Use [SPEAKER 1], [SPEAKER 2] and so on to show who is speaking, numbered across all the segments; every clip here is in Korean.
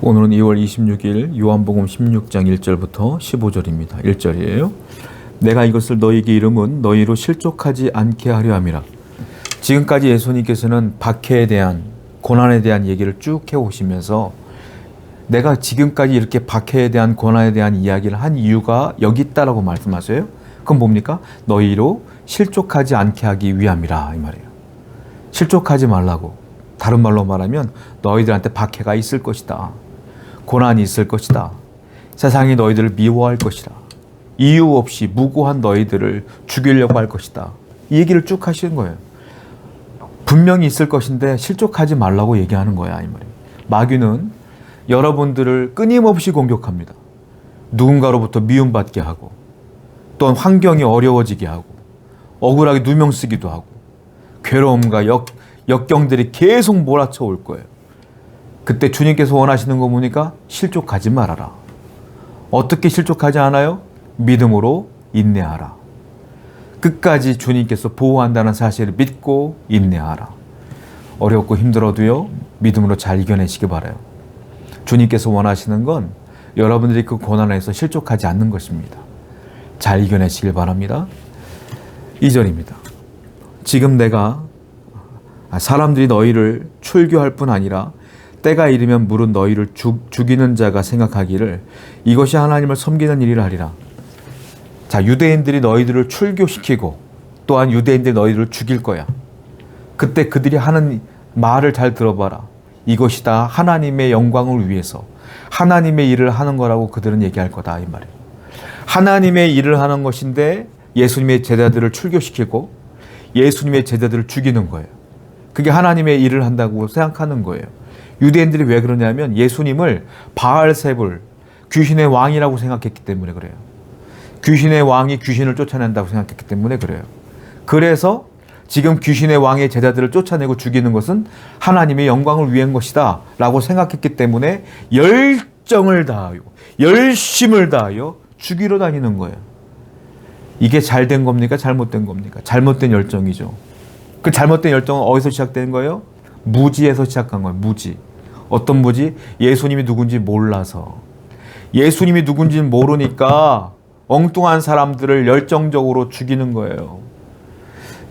[SPEAKER 1] 오늘은 2월 26일 요한복음 16장 1절부터 15절입니다. 1절이에요. 내가 이것을 너희에게 이름은 너희로 실족하지 않게 하려 함이라. 지금까지 예수님께서는 박해에 대한 고난에 대한 얘기를 쭉 해오시면서 내가 지금까지 이렇게 박해에 대한 고난에 대한 이야기를 한 이유가 여기 있다라고 말씀하세요. 그건 뭡니까? 너희로 실족하지 않게 하기 위함이라 이 말이에요. 실족하지 말라고. 다른 말로 말하면 너희들한테 박해가 있을 것이다. 고난이 있을 것이다. 세상이 너희들을 미워할 것이다. 이유 없이 무고한 너희들을 죽이려고 할 것이다. 이 얘기를 쭉 하시는 거예요. 분명히 있을 것인데 실족하지 말라고 얘기하는 거야 이 말이에요. 마귀는 여러분들을 끊임없이 공격합니다. 누군가로부터 미움받게 하고 또한 환경이 어려워지게 하고 억울하게 누명 쓰기도 하고 괴로움과 역경들이 계속 몰아쳐 올 거예요. 그때 주님께서 원하시는 거 보니까 실족하지 말아라. 어떻게 실족하지 않아요? 믿음으로 인내하라. 끝까지 주님께서 보호한다는 사실을 믿고 인내하라. 어렵고 힘들어도요, 믿음으로 잘 이겨내시기 바라요. 주님께서 원하시는 건 여러분들이 그 고난에서 실족하지 않는 것입니다. 잘 이겨내시길 바랍니다. 2절입니다. 지금 내가 사람들이 너희를 출교할 뿐 아니라 때가 이르면 물은 너희를 죽이는 자가 생각하기를 이것이 하나님을 섬기는 일이라 하리라. 자, 유대인들이 너희들을 출교시키고 또한 유대인들이 너희들을 죽일 거야. 그때 그들이 하는 말을 잘 들어봐라. 이것이 다 하나님의 영광을 위해서 하나님의 일을 하는 거라고 그들은 얘기할 거다 이 말이에요. 하나님의 일을 하는 것인데 예수님의 제자들을 출교시키고 예수님의 제자들을 죽이는 거예요. 그게 하나님의 일을 한다고 생각하는 거예요. 유대인들이 왜 그러냐면 예수님을 바알세불, 귀신의 왕이라고 생각했기 때문에 그래요. 귀신의 왕이 귀신을 쫓아낸다고 생각했기 때문에 그래요. 그래서 지금 귀신의 왕의 제자들을 쫓아내고 죽이는 것은 하나님의 영광을 위한 것이다 라고 생각했기 때문에 열정을 다하여 열심을 다하여 죽이러 다니는 거예요. 이게 잘된 겁니까? 잘못된 겁니까? 잘못된 열정이죠. 그 잘못된 열정은 어디서 시작된 거예요? 무지에서 시작한 거예요. 무지. 어떤 무지? 예수님이 누군지 몰라서. 예수님이 누군지 모르니까 엉뚱한 사람들을 열정적으로 죽이는 거예요.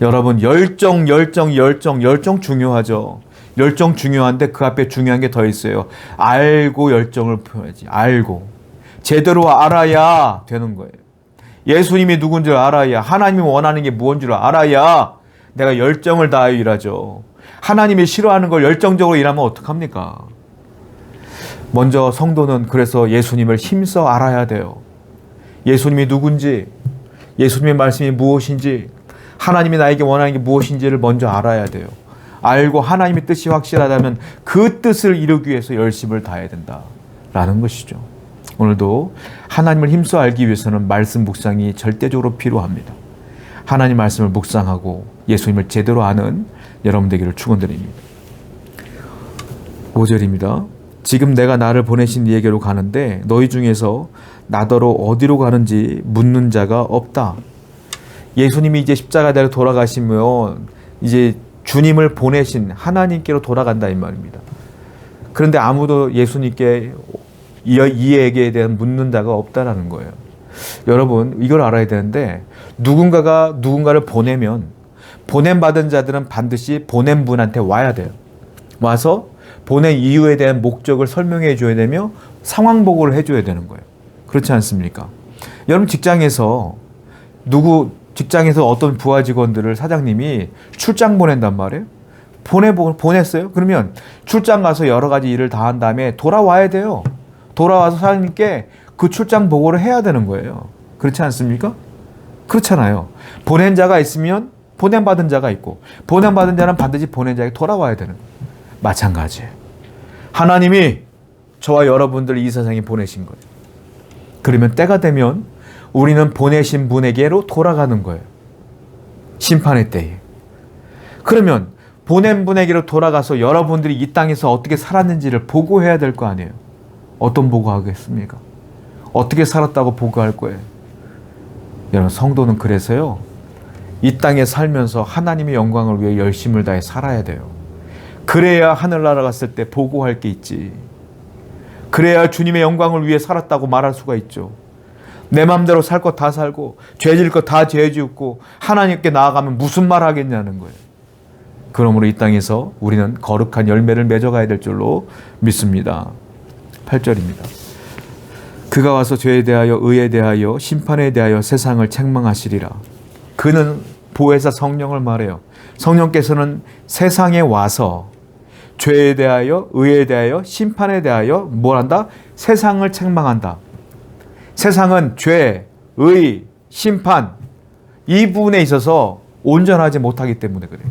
[SPEAKER 1] 여러분, 열정 중요하죠. 열정 중요한데 그 앞에 중요한 게 더 있어요. 알고 열정을 표현하지. 알고. 제대로 알아야 되는 거예요. 예수님이 누군지를 알아야, 하나님이 원하는 게 무엇인지를 알아야 내가 열정을 다하여 일하죠. 하나님이 싫어하는 걸 열정적으로 일하면 어떡합니까? 먼저 성도는 그래서 예수님을 힘써 알아야 돼요. 예수님이 누군지, 예수님의 말씀이 무엇인지, 하나님이 나에게 원하는 게 무엇인지를 먼저 알아야 돼요. 알고 하나님의 뜻이 확실하다면 그 뜻을 이루기 위해서 열심을 다해야 된다라는 것이죠. 오늘도 하나님을 힘써 알기 위해서는 말씀 묵상이 절대적으로 필요합니다. 하나님 말씀을 묵상하고 예수님을 제대로 아는 여러분 되기를 축원드립니다. 5절입니다. 지금 내가 나를 보내신 이에게로 가는데 너희 중에서 나더러 어디로 가는지 묻는 자가 없다. 예수님이 이제 십자가대로 돌아가시면 이제 주님을 보내신 하나님께로 돌아간다 이 말입니다. 그런데 아무도 예수님께 이에게에 대한 묻는 자가 없다라는 거예요. 여러분 이걸 알아야 되는데 누군가가 누군가를 보내면 보냄받은 자들은 반드시 보낸 분한테 와야 돼요. 와서 보낸 이유에 대한 목적을 설명해 줘야 되며 상황 보고를 해줘야 되는 거예요. 그렇지 않습니까? 여러분 직장에서 어떤 부하 직원들을 사장님이 출장 보낸단 말이에요. 보냈어요. 그러면 출장 가서 여러 가지 일을 다 한 다음에 돌아와야 돼요. 돌아와서 사장님께 그 출장 보고를 해야 되는 거예요. 그렇지 않습니까? 그렇잖아요. 보낸 자가 있으면 보냄받은 자가 있고 보냄받은 자는 반드시 보낸 자에게 돌아와야 되는 거예요. 마찬가지예요. 하나님이 저와 여러분들 이 세상에 보내신 거예요. 그러면 때가 되면 우리는 보내신 분에게로 돌아가는 거예요. 심판의 때에. 그러면 보낸 분에게로 돌아가서 여러분들이 이 땅에서 어떻게 살았는지를 보고해야 될 거 아니에요. 어떤 보고하겠습니까? 어떻게 살았다고 보고할 거예요. 여러분 성도는 그래서요. 이 땅에 살면서 하나님의 영광을 위해 열심을 다해 살아야 돼요. 그래야 하늘나라 갔을 때 보고할 게 있지. 그래야 주님의 영광을 위해 살았다고 말할 수가 있죠. 내 마음대로 살 것 다 살고 죄 지을 것 다 죄 짓고 하나님께 나아가면 무슨 말 하겠냐는 거예요. 그러므로 이 땅에서 우리는 거룩한 열매를 맺어가야 될 줄로 믿습니다. 8절입니다. 그가 와서 죄에 대하여 의에 대하여 심판에 대하여 세상을 책망하시리라. 그는 보혜사 성령을 말해요. 성령께서는 세상에 와서 죄에 대하여 의에 대하여 심판에 대하여 뭘 한다? 세상을 책망한다. 세상은 죄, 의, 심판 이 부분에 있어서 온전하지 못하기 때문에 그래요.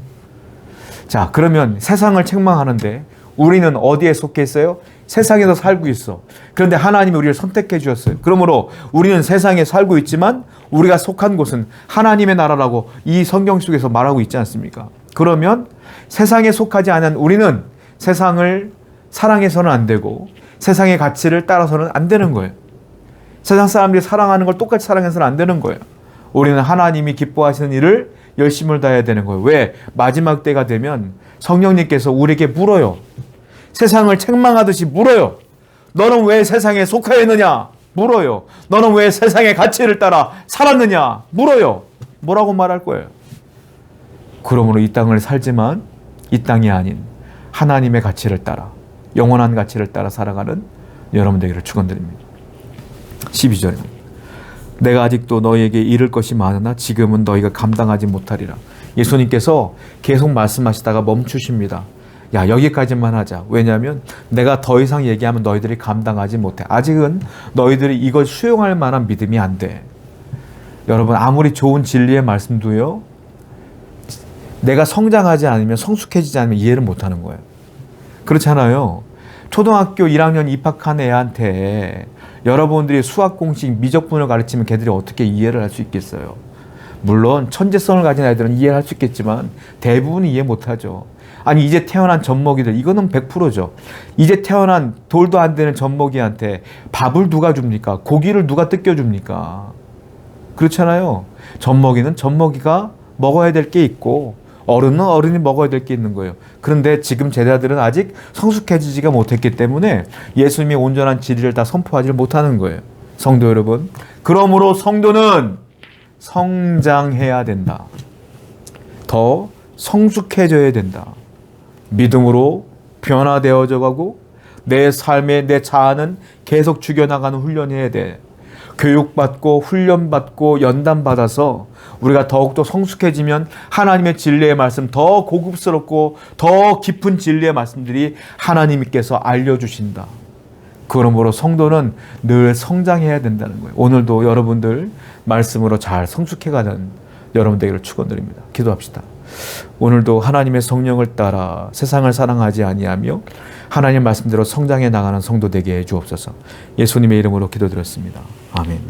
[SPEAKER 1] 자, 그러면 세상을 책망하는데 우리는 어디에 속해 있어요? 세상에서 살고 있어. 그런데 하나님이 우리를 선택해 주셨어요. 그러므로 우리는 세상에 살고 있지만 우리가 속한 곳은 하나님의 나라라고 이 성경 속에서 말하고 있지 않습니까? 그러면 세상에 속하지 않은 우리는 세상을 사랑해서는 안 되고 세상의 가치를 따라서는 안 되는 거예요. 세상 사람들이 사랑하는 걸 똑같이 사랑해서는 안 되는 거예요. 우리는 하나님이 기뻐하시는 일을 열심을 다해야 되는 거예요. 왜? 마지막 때가 되면 성령님께서 우리에게 물어요. 세상을 책망하듯이 물어요. 너는 왜 세상에 속하여 있느냐? 물어요. 너는 왜 세상의 가치를 따라 살았느냐? 물어요. 뭐라고 말할 거예요? 그러므로 이 땅을 살지만 이 땅이 아닌 하나님의 가치를 따라 영원한 가치를 따라 살아가는 여러분 되기를 축원드립니다. 12절입니다. 내가 아직도 너희에게 이를 것이 많으나 지금은 너희가 감당하지 못하리라. 예수님께서 계속 말씀하시다가 멈추십니다. 야, 여기까지만 하자. 왜냐하면 내가 더 이상 얘기하면 너희들이 감당하지 못해. 아직은 너희들이 이걸 수용할 만한 믿음이 안 돼. 여러분, 아무리 좋은 진리의 말씀도요, 내가 성장하지 않으면, 성숙해지지 않으면 이해를 못하는 거예요. 그렇잖아요. 초등학교 1학년 입학한 애한테 여러분들이 수학 공식, 미적분을 가르치면 걔들이 어떻게 이해를 할 수 있겠어요? 물론 천재성을 가진 아이들은 이해를 할 수 있겠지만 대부분은 이해 못하죠. 아니, 이제 태어난 젖먹이들, 이거는 100%죠. 이제 태어난 돌도 안 되는 젖먹이한테 밥을 누가 줍니까? 고기를 누가 뜯겨줍니까? 그렇잖아요. 젖먹이는 젖먹이가 먹어야 될 게 있고 어른은 어른이 먹어야 될 게 있는 거예요. 그런데 지금 제자들은 아직 성숙해지지가 못했기 때문에 예수님의 온전한 진리를 다 선포하지 못하는 거예요. 성도 여러분, 그러므로 성도는 성장해야 된다. 더 성숙해져야 된다. 믿음으로 변화되어져 가고 내 삶에 내 자아는 계속 죽여나가는 훈련해야 돼. 교육받고 훈련받고 연단받아서 우리가 더욱더 성숙해지면 하나님의 진리의 말씀, 더 고급스럽고 더 깊은 진리의 말씀들이 하나님께서 알려주신다. 그러므로 성도는 늘 성장해야 된다는 거예요. 오늘도 여러분들 말씀으로 잘 성숙해가는 여러분 되기를 축원드립니다. 기도합시다. 오늘도 하나님의 성령을 따라 세상을 사랑하지 아니하며 하나님 말씀대로 성장해 나가는 성도 되게 해 주옵소서. 예수님의 이름으로 기도드렸습니다. 아멘.